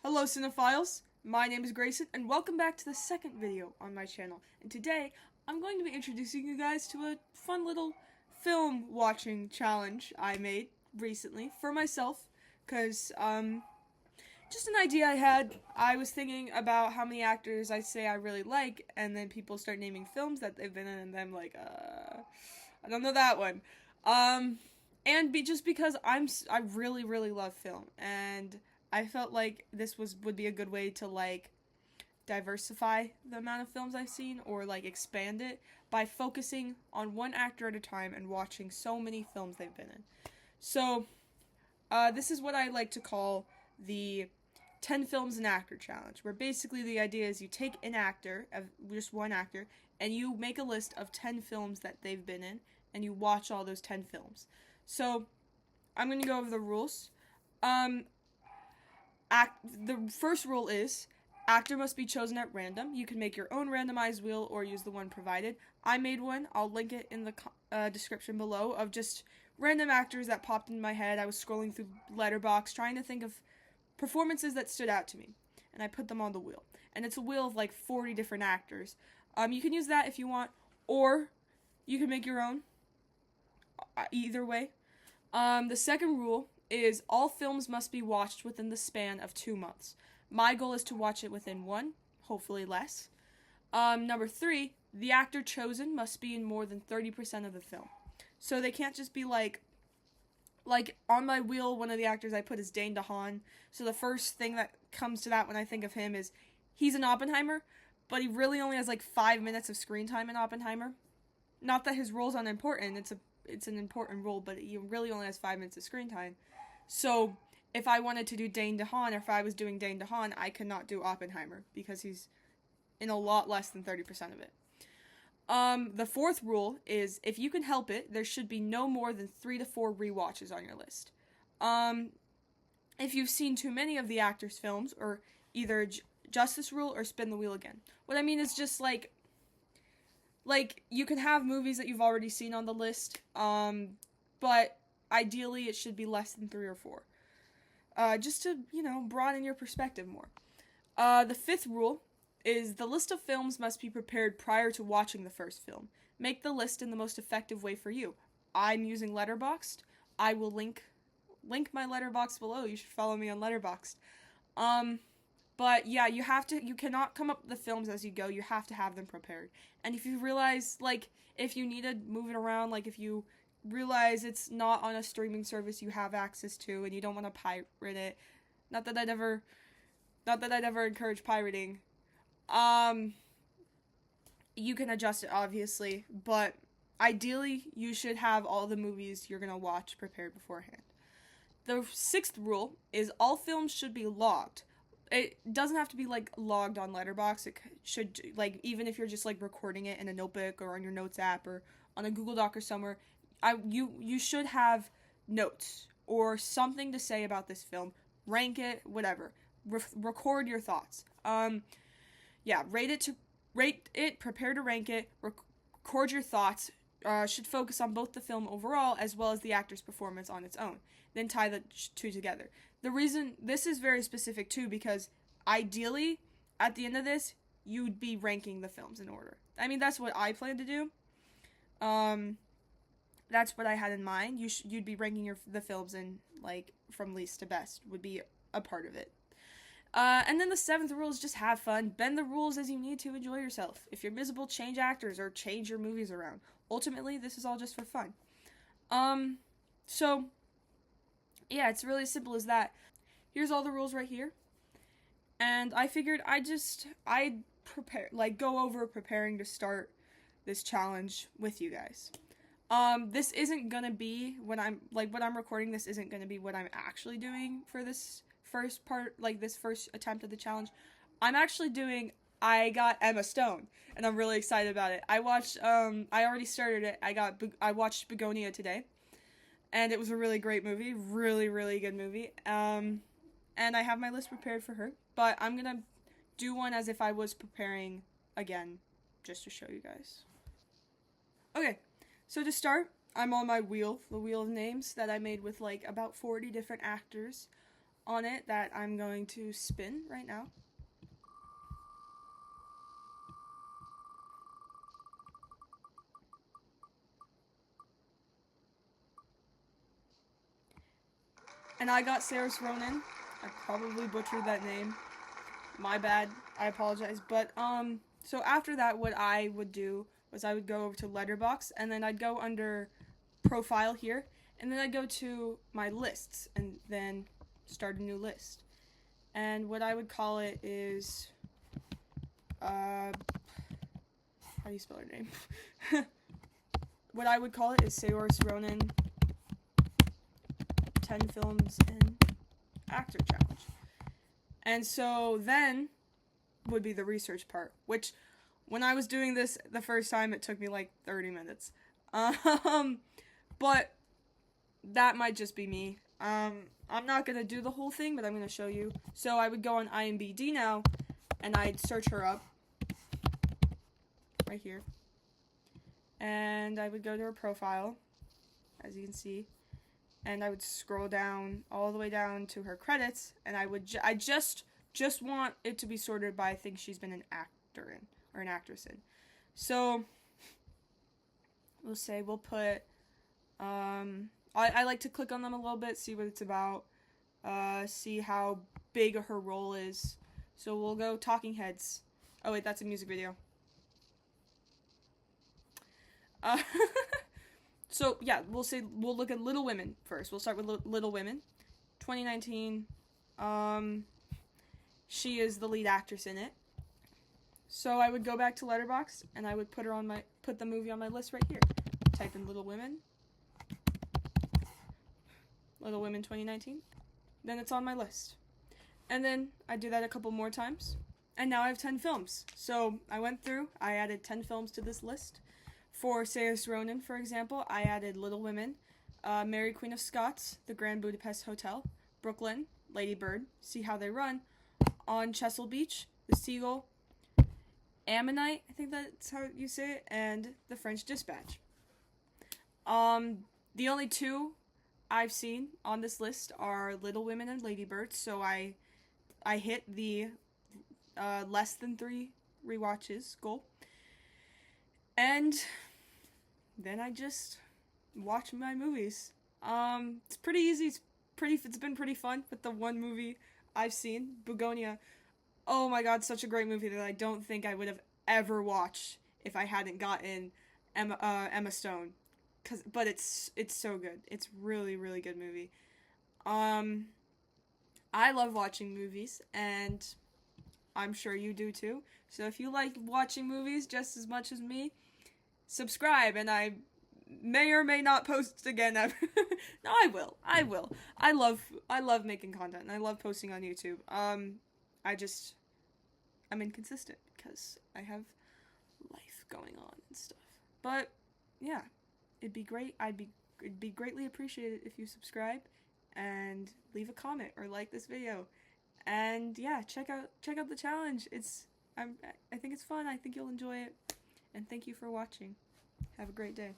Hello cinephiles, my name is Grayson and welcome back to the second video on my channel. And today, I'm going to be introducing you guys to a fun little film watching challenge I made recently for myself. Cause, just an idea I had. I was thinking about how many actors I say I really like, and then people start naming films that they've been in, and I'm like, I don't know that one. Just because I really love film, and I felt like this would be a good way to like diversify the amount of films I've seen or like expand it by focusing on one actor at a time and watching so many films they've been in. So, this is what I like to call the 10 films an actor challenge, where basically the idea is you take an actor, just one actor, and you make a list of 10 films that they've been in and you watch all those 10 films. So, I'm going to go over the rules. The first rule is actor must be chosen at random. You can make your own randomized wheel or use the one provided. I made one. I'll link it in the description below of just random actors that popped in my head. I was scrolling through Letterboxd trying to think of performances that stood out to me, and I put them on the wheel. And it's a wheel of like 40 different actors. You can use that if you want, or you can make your own. Either way. The second rule is all films must be watched within the span of 2 months. My goal is to watch it within one, hopefully less. Number 3, the actor chosen must be in more than 30% of the film. So they can't just be like on my wheel, one of the actors I put is Dane DeHaan. So the first thing that comes to that when I think of him is he's in Oppenheimer, but he really only has like 5 minutes of screen time in Oppenheimer. Not that his role's unimportant, it's an important role, but he really only has 5 minutes of screen time. So, if I wanted to do Dane DeHaan, or if I was doing Dane DeHaan, I could not do Oppenheimer, because he's in a lot less than 30% of it. The fourth rule is, if you can help it, there should be no more than 3 to 4 rewatches on your list. If you've seen too many of the actors' films, or either Justice Rule or Spin the Wheel Again. What I mean is just like, you can have movies that you've already seen on the list, but ideally it should be less than 3 or 4. Just to, broaden your perspective more. The fifth rule is the list of films must be prepared prior to watching the first film. Make the list in the most effective way for you. I'm using Letterboxd. I will link my Letterboxd below. You should follow me on Letterboxd. But yeah, you cannot come up with the films as you go. You have to have them prepared. And if you realize, if you need to move it around, if you realize it's not on a streaming service you have access to and you don't want to pirate it, not that I'd ever encourage pirating, you can adjust it, obviously, but ideally, you should have all the movies you're gonna watch prepared beforehand. The sixth rule is all films should be logged. It doesn't have to be, logged on Letterboxd. It should, even if you're just, recording it in a notebook or on your notes app or on a Google Doc or somewhere, you should have notes or something to say about this film. Rank it, whatever. Record your thoughts. Rate it, prepare to rank it, record your thoughts. Should focus on both the film overall as well as the actor's performance on its own. Then tie the two together. The reason this is very specific too, because ideally, at the end of this, you'd be ranking the films in order. I mean, that's what I plan to do. That's what I had in mind. You'd be ranking the films in, from least to best would be a part of it. And then the seventh rule is just have fun. Bend the rules as you need to enjoy yourself. If you're miserable, change actors or change your movies around. Ultimately, this is all just for fun. So, yeah, it's really as simple as that. Here's all the rules right here. And I figured I'd prepare, go over preparing to start this challenge with you guys. This isn't gonna be when I'm recording, this isn't gonna be what I'm actually doing for this first part, this first attempt at the challenge. I got Emma Stone, and I'm really excited about it. I already started it. I watched Begonia today, and it was a really great movie, really, really good movie. And I have my list prepared for her, but I'm gonna do one as if I was preparing again, just to show you guys. Okay. So to start, I'm on my wheel, the wheel of names that I made with about 40 different actors. on it that I'm going to spin right now. And I got Saoirse Ronan. I probably butchered that name. My bad. I apologize. But so after that, what I would do was I would go over to Letterboxd, and then I'd go under Profile here, and then I'd go to my lists, and then start a new list. And what I would call it is, how do you spell her name? What I would call it is Saoirse Ronan 10 Films in Actor Challenge. And so then would be the research part, which when I was doing this the first time, it took me like 30 minutes. But that might just be me. I'm not going to do the whole thing, but I'm going to show you. So I would go on IMDb now, and I'd search her up. Right here. And I would go to her profile, as you can see. And I would scroll down, all the way down to her credits, and I just want it to be sorted by things she's been an actor in, or an actress in. So, we'll put, I like to click on them a little bit, see what it's about, see how big her role is. So we'll go Talking Heads. Oh wait, that's a music video. So yeah, we'll look at Little Women first. We'll start with Little Women, 2019. She is the lead actress in it. So I would go back to Letterboxd and I would put the movie on my list right here. Type in Little Women 2019. Then it's on my list. And then I do that a couple more times. And now I have 10 films. So I went through, I added 10 films to this list. For Saoirse Ronan, for example, I added Little Women, Mary Queen of Scots, The Grand Budapest Hotel, Brooklyn, Lady Bird, See How They Run, On Chesil Beach, The Seagull, Ammonite, I think that's how you say it, and The French Dispatch. The only two I've seen on this list are Little Women and Lady Bird, so I hit the less than 3 rewatches goal. And then I just watch my movies. It's pretty easy. It's been pretty fun with the one movie I've seen, Begonia. Oh my god, such a great movie that I don't think I would have ever watched if I hadn't gotten Emma Stone. But it's so good. It's really, really good movie. I love watching movies, and I'm sure you do too. So if you like watching movies just as much as me, subscribe, and I may or may not post again ever. No, I will. I love making content, and I love posting on YouTube. I'm inconsistent because I have life going on and stuff. But yeah, it'd be great. It'd be greatly appreciated if you subscribe and leave a comment or like this video. And yeah, check out the challenge. I think it's fun. I think you'll enjoy it. And thank you for watching. Have a great day.